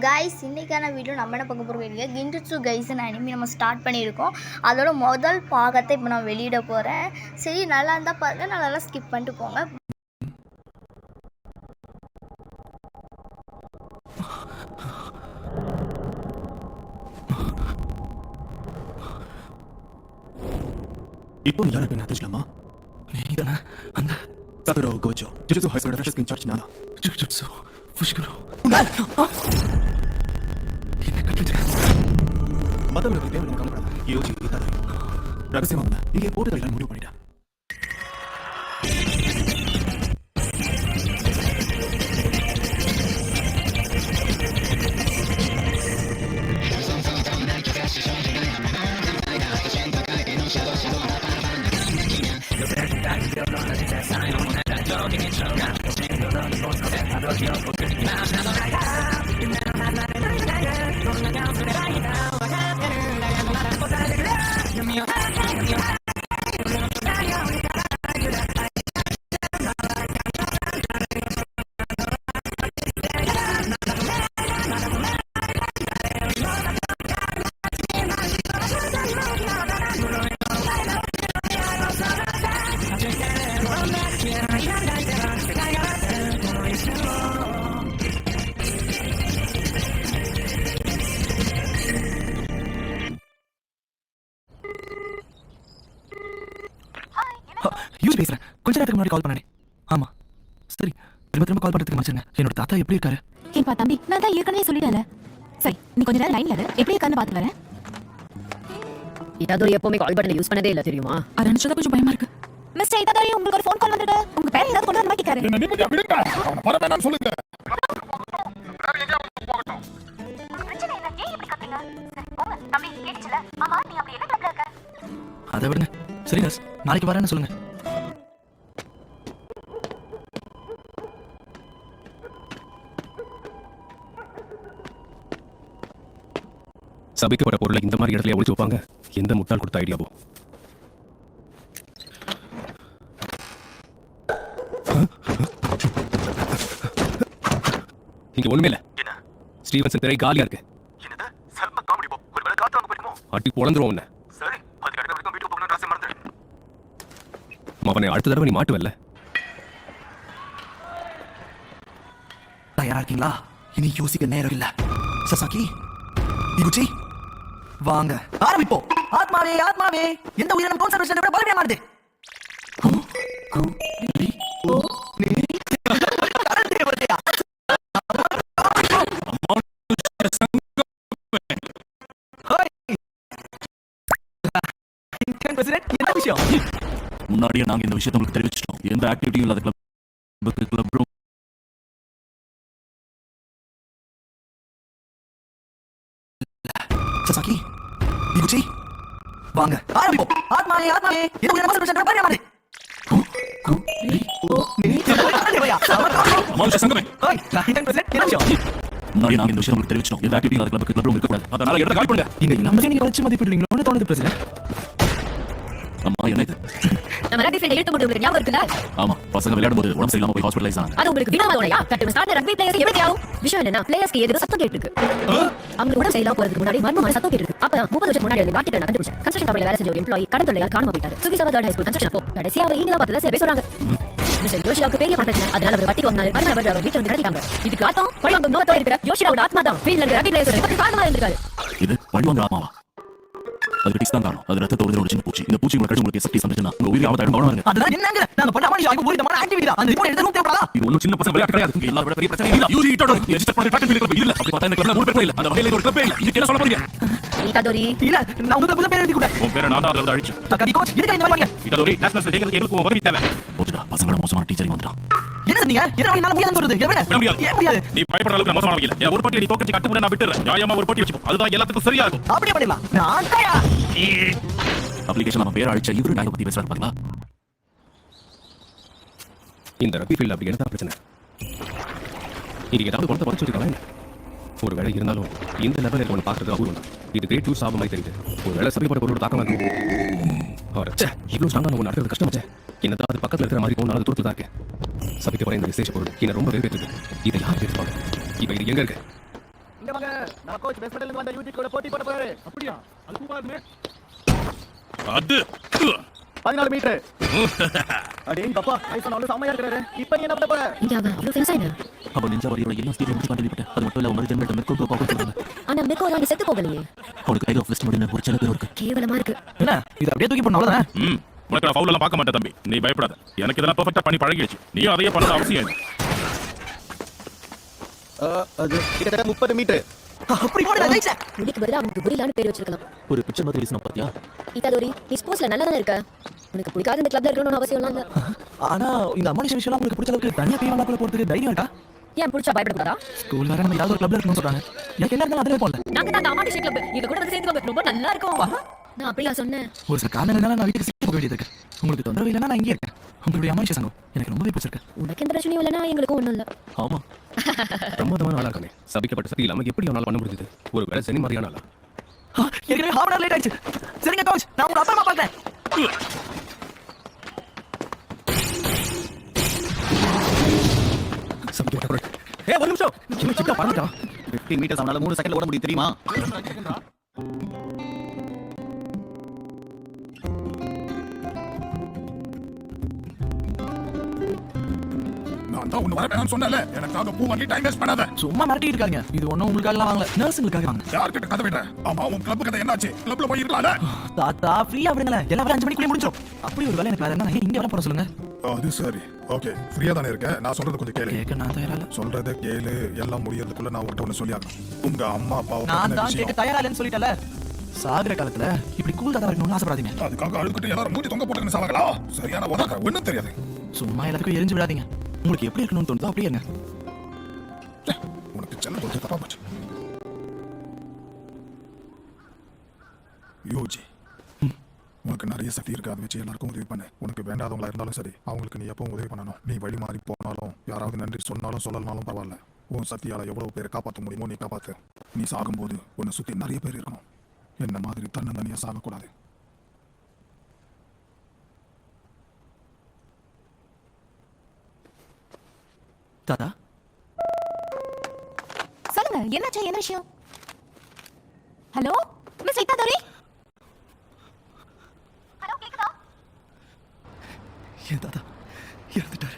Guys இன்றைக்கான video நம்ம என்ன பார்க்க போகிறோம் இல்லையா கிண்டட்ஸு கைஸ்ன்னு அனிமி நம்ம ஸ்டார்ட் பண்ணியிருக்கோம். அதோட முதல் பாகத்தை இப்போ நான் வெளியிட போகிறேன். சரி நல்லா இருந்தால் பாருங்கள், நல்லா ஸ்கிப் பண்ணிட்டு போங்க. இப்போ நீ யாரை என்ன தெரிஞ்சுக்கலாமா? நீதானே அந்த சாகுரோ கோச்சோ ஜுஜுட்சு ஹைசோட ஃப்ரெஷ் இன்சார்ஜ் நானா ஜுஜுட்சு ஃபுஷிகுரோ என்ன கட்டுச்சு மத்தவங்களுக்கு தேவை நம்ம கவலைப்படாத. யோசி இதாது ரகசியமாக இங்கே போட்டுதல் முடிவு பண்ணிட்டா. யூஸ் பேசுறேன். கொஞ்ச நேரத்துக்கு முன்னாடி கால் பண்ணனே. ஆமா சரி, திரும்ப கால் பண்றதுக்கு மச்சாங்க. என்னோட தாத்தா எப்படி இருக்காரு? ஏன்பா தம்பி, நான் தான் ஏற்கனவே சொல்லிட்டேன்ல. சரி, நீ கொஞ்ச நேரம் லைன்ல இரு, எப்படி இருக்கான்னு பாத்து வரேன். இதாதோரி எப்பவுமே கால் பட்டனை யூஸ் பண்ணதே இல்ல தெரியுமா? அது நினைச்சதா கொஞ்சம் பயமா இருக்கு. மிஸ்டர் இதாதோரி, உங்களுக்கு ஒரு ஃபோன் கால் வந்துட்டு உங்க பேரை ஏதாவது கொண்டு வந்து கேட்காரு. என்ன நிம்மதியா விடுங்க. அவன வர வேணாம்னு சொல்லுங்க. வேற எங்க போகட்டும். பிரச்சனை என்ன? ஏன் இப்படி கத்துறீங்க? சரி போங்க. தம்பி கேட்கல. ஆமா நீ அப்படி என்ன கிளப்ல இருக்க? அதை விடுங்க. சரி நர்ஸ், நாளைக்கு வரேன்னு சொல்லுங்க. சபிக்கப்பட்ட பொருளை இந்த மாதிரி இடத்துல ஒழிச்சு வைப்பாங்க. எந்த முட்டாள் கொடுத்த ஐடியாவோ. இங்க ஒண்ணுமே இல்ல. ஸ்டீவன்சன் திரை காலியா இருக்கு. அடி பொழந்துரும் உன்னை. அவனை அடுத்த தடவை நீ மாட்டுவல்ல. தயாரா இருக்கீங்களா? இனி யோசிக்க நேரம் இல்ல. சசாக்கி இகுச்சி வாங்க ஆரம்பிப்போம். ஆத்மாவே ஆத்மாவே, எந்த உயிரினம் கான்சர்வேஷனை விட பலவீனமானது? முன்னாடியே நாங்க இந்த விஷயத்தை உங்களுக்கு தெரிவிச்சிட்டோம். எந்த ஆக்டிவிட்டியும் இல்லாத கிளப் ரூம் சசாக்கி இகுச்சி வாங்க ஆரம்பிப்போம். ஆத்மாவே ஆத்மாவே, எந்த உயிரினம் கான்சர்வேஷனை விட பலவீனமானது? முன்னாடியே நாங்க இந்த விஷயம் உங்களுக்கு தெரிவிச்சிட்டோம். எந்த ஆக்டிவிட்டியும் இல்லாத கிளப் ரூம் இருக்கக்கூடாது. அதனால இடத்தை காலி பண்ணுங்க. நீங்க நம்ம நீங்க வச்சு மதிப்பிடுவீங்களோன்னு தோணுது பிரசிடென்ட். அம்மா என்ன இது? நம்ம ரக்பி ஃபீல்ட் இழுத்து போட்டு உங்களுக்கு ஞாபகம் இருக்குல்ல? ஆமா, பசங்க விளையாடும்போது உடம்பு சரியில்லாம போய் ஹாஸ்பிடலைஸ் ஆனாங்க. அது உங்களுக்கு வினாவதோடயா? கட்டு ஸ்டார்ட் ரக்பி பிளேயர்ஸ் எப்படி ஆகும்? விஷயம் என்னன்னா பிளேயர்ஸ்க்கு ஏதோ சத்தம் கேட்டிருக்கு. அவங்க உடம்பு சரியில்லாம போறதுக்கு முன்னாடி மர்மமான சத்தம் கேட்டிருக்கு. அப்ப 30 வருஷம் முன்னாடி அந்த வாட்டிட்ட நான் கண்டுபிடிச்சேன். கன்ஸ்ட்ரக்ஷன் கம்பெனில வேலை செஞ்ச ஒரு எம்ப்ளாயி கடன் தொல்லையால் காணாம போயிட்டாரு. சுகிசாவா தேர்ட் ஹை ஸ்கூல் கன்ஸ்ட்ரக்ஷன் அப்போ கடைசியா அவர் ஈங்களா பார்த்ததுல சில பேர் சொல்றாங்க. மிஸ்டர் யோஷிராவுக்கு பெரிய பிரச்சனை. அதனால அவர் வட்டி வாங்கினாரு. அதனால அவர் வீட்டுல வந்து கடத்திட்டாங்க. இதுக்கு அர்த்தம் பழிவாங்க நோக்கத்தோட இருக்கிற யோஷிராவோட ஆத்மா தான் ஃபீல்ட்ல இருக்கிற ரக்பி பிளேயர்ஸ் காரணமா இருந்திருக்காரு. இது பழிவாங்க ஆத்மாவா? அது டிக்ஸ் தான் காரணம். அது ரத்தத்தோட ஒரு சின்ன பூச்சி. இந்த பூச்சி உங்களுக்கு உங்களுக்கு செப்டி சம்பந்தனா உங்க உயிரை ஆபத்தாயிடும். கவனமா இருங்க. அதெல்லாம் என்னங்க? நாங்க பண்ண மாதிரி ஆகும் ஒரு விதமான ஆக்டிவிட்டி தான். அந்த ரிப்போர்ட் எடுத்து ரூம் தேவைப்படாதா? இது ஒண்ணும் சின்ன பசங்க விளையாட்டு கிடையாது. இங்க எல்லாரோட பெரிய பிரச்சனை இல்ல. யூஜி இட்டோட ரெஜிஸ்டர் பண்ணி ட்ராக் பண்ணி இல்ல. அப்படி பார்த்தா இந்த கிளப்ல மூணு பேர் இல்ல. அந்த வகையில ஒரு கிளப் இல்ல. இதுக்கு என்ன சொல்ல போறீங்க? இதாதோரி இல்ல, நான் உங்களுக்கு பேர் எழுதி கூட. உன் பேரை நான் தான் அதை அழிச்சு. தக்காளி கோச் எதுக்கு இந்த மாதிரி பண்ணீங்க? இதாதோரி நேஷனல் டேக்கு எங்களுக்கு உதவி தேவை. போச்சுடா, பசங்களோட மோசமான டீச்சரிங் வந்துட்டான். என்ன சொன்னீங்க? என்ன என்னால முடியாதுன்னு சொல்றது? என்ன முடியாது. ஏன் முடியாது? நீ பயப்படுற அளவுக்கு மோசமான இல்ல. ஒரு போட்டி நீ தோக்கச்சி கட்டு நான் விட்டுறேன். நியாயமா ஒரு போட்டி வச்சுப்போம். அதுதான் எல்லாத்துக்கும் சரியா இருக்கும். அப்படியே பண்ணிடலாம். நான் தயார். அப்ளிகேஷன் நம்ம பேர் அழிச்ச இவரு நாயை பத்தி பேசுறாரு பாத்தீங்களா? இந்த ரக்பி ஃபீல்ட் அப்படி என்ன பிரச்சனை? இது ஏதாவது குழந்தை பறிச்சு வச்சுக்கலாம். ஒரு வேலை இருந்தாலும் இந்த லெவலில் இருக்கவனை பார்க்கறது அபூர்வம் தான். இது கிரேட் டூ சாபம் மாதிரி தெரியுது. ஒரு வேலை சபைப்பட்ட பொருளோட தாக்கமா இருக்கு. இவ்வளவு ஸ்ட்ராங்கா ஒன்று நடக்கிறது கஷ்டமாச்சே. என்னதான் அது பக்கத்தில் இருக்கிற மாதிரி போனாலும் தூரத்தில் தான் இருக்கேன். சபைக்கு போற இந்த விசேஷ பொருள் என்ன ரொம்ப வெறுப்பேற்றுது. இதை யார் பேசுவாங்க? இப்ப இது எங்க இருக்கு? இங்க வாங்க நான் கோச் பெஸ்ட் இருந்து வந்த யூடி கூட போட்டி போட போறாரு. அப்படியா? அது சூப்பரா இருக்குமே. அது 14 மீட்டர். அடே பாப்பா ஐசன் அவ்வளவு செமையா இருக்காரு. இப்போ நீ என்ன பண்ண போற? இங்க அவன் அவ்வளவு ஃபேமஸ் ஆயினா அப்போ நிஞ்சா வாரியரோட எல்லா ஸ்பீடும் முடிச்சு காட்டிவிட்டேன். அது மட்டும் இல்ல உமர் ஜென்மேட் மெக்கோ பாக்க சொல்றாங்க. ஆனா மெக்கோ தான் செத்து போகலையே. அவனுக்கு டைகர் ஆஃப் வெஸ்ட் முடின ஒரு சில பேர் இருக்கு. கேவலமா இருக்கு. என்ன இது அப்படியே தூக்கி போடணும் அவ்வளவுதானே? உனக்கு நான் ஃபவுல் எல்லாம் பார்க்க மாட்டேன் தம்பி. நீ பயப்படாத. எனக்கு இதெல்லாம் பெர்ஃபெக்ட்டா பண்ணி பழகிடுச்சு. நீயும் அதையே பண்ண அவசியம் இல்லை. அது கிட்டத்தட்ட 30 மீட்டர். அப்படி போடா ரைட். முடிக்கு பதிலா அவனுக்கு புரியலான்னு பேர் வச்சிருக்கலாம். ஒரு பிக்சர் மாதிரி ரிலீஸ் பாத்தியா? இதாதோரி நீ ஸ்போர்ட்ஸ்ல நல்லா தானே இருக்க. உனக்கு பிடிக்காத இந்த கிளப்ல இருக்கணும்னு அவசியம் இல்ல. ஆனா இந்த அமானுஷ விஷயம் உங்களுக்கு பிடிச்ச அளவுக்கு தனியா போய் வாழ போறதுக்கு தைரியம் இருக்கா? ஏன் பிடிச்சா பயப்படக்கூடாதா? ஸ்கூல் வேற நம்ம ஏதாவது ஒரு கிளப்ல இருக்கணும்னு சொல்றாங்க. எனக்கு என்ன இருந்தாலும் அதுல போல. நாங்க தான் அமானுஷ கிளப். எங்க கூட வந்து சேர்ந்துக்கோங்க. ரொம்ப நல்லா இருக்கும். நான் அப்படியா சொன்னேன். ஒரு சில காரணங்களால நான் வீட்டுக்கு போக வேண்டியது இருக்கு. உங்களுக்கு தொந்தரவு இல்லைன்னா நான் இங்கே இருக்கேன். உங்களுடைய அமானுஷ சங்கம் எனக்கு ரொம்பவே பிடிச்சிருக்கு. உனக்கு எந்த பிரச்சனையும் இல்லைன்னா எங்களுக்கும் ஒண்ணும் இல்ல. ஆமா. பிரமாதமான ஆளா இருக்கானே. சபிக்கப்பட்ட சக்தி இல்லாம எப்படி அவனால பண்ண முடியுது? ஒரு வேலை சனி மாதிரியான ஆளா? ஏற்கனவே ஹாஃப் அன் லேட் ஆயிடுச்சு. சரிங்க கோச் நான் உங்க அப்பா அம்மா பார்த்தேன். சபிக்கப்பட்ட ஏய் ஒரு நிமிஷம். இன்னும் சிக்கா பறந்துட்டான். 15 மீட்டர்ஸ் அவனால 3 செகண்ட்ல ஓட முடியும் தெரியுமா? நான் தான் உன்னை வர வேணாம்னு சொன்னேன்ல. எனக்காக பூ வாங்கி டைம் வேஸ்ட் பண்ணாத. சும்மா மிரட்டிட்டு இருக்காங்க. இது ஒண்ணும் உங்களுக்காக வாங்கல. நர்ஸுங்களுக்காக வாங்க. யார்கிட்ட கதை விடுற? ஆமா உன் கிளப் கதை என்னாச்சு? கிளப்ல போய் இருக்கலாம்ல. தாத்தா ஃப்ரீயா விடுங்களே. எல்லாம் வர 5 மணிக்குள்ள முடிஞ்சிரும். அப்படி ஒரு வேலை எனக்கு வேற என்ன இங்க வர போற சொல்லுங்க. அது சரி. ஓகே ஃப்ரீயா தானே இருக்க. நான் சொல்றது கொஞ்சம் கேளு. கேட்க நான் தயாரா இல்ல. சொல்றத கேளு. எல்லாம் முடியறதுக்குள்ள நான் உன்கிட்ட ஒண்ணு சொல்லியாகணும். உங்க அம்மா அப்பாவை நான் பத்தின தான் கேட்க விஷயம். தயாரா இல்லைன்னு சொல்லிட்டல. சாகுற காலத்துல இப்படி கூல் தாத்தா இருக்கணும்னு ஆசைப்படாதீங்க. அதுக்காக அழுக்கிட்டு எல்லாரும் மூடி தொங்க போட்டுன்னு சாவாங்களா? சரியான உதக்க ஒண்ணும் தெரியாது. சும்மா எல்லாத்துக்கும் எரிஞ்சு விடாதீங்க. உங்களுக்கு எப்படி இருக்கணும்னு தோணுதோ அப்படியே இருங்க. உனக்கு செல்ல கொஞ்சம் தப்பா போச்சு. யோஜி உனக்கு நிறைய சக்தி இருக்கு. அதை வச்சு எல்லாருக்கும் உதவி பண்ணு. உனக்கு வேண்டாதவங்களா இருந்தாலும் சரி அவங்களுக்கு நீ எப்பவும் உதவி பண்ணணும். நீ வழி மாறி போனாலும் யாராவது நன்றி சொன்னாலும் சொல்லலனாலும் பரவாயில்ல. உன் சக்தியால எவ்வளவு பேரை காப்பாற்ற முடியுமோ நீ காப்பாத்து. நீ சாகும்போது உன்னை சுத்தி நிறைய பேர் இருக்கணும். என்ன மாதிரி தன்னந்தனியா சாகக்கூடாது. தாத்தா சொல்லுங்க என்னாச்சு? என்ன விஷயம்? Hello miss ஐதாதோரி. ஹலோ கேக்குதா? என் தாத்தா இறந்துட்டாரு.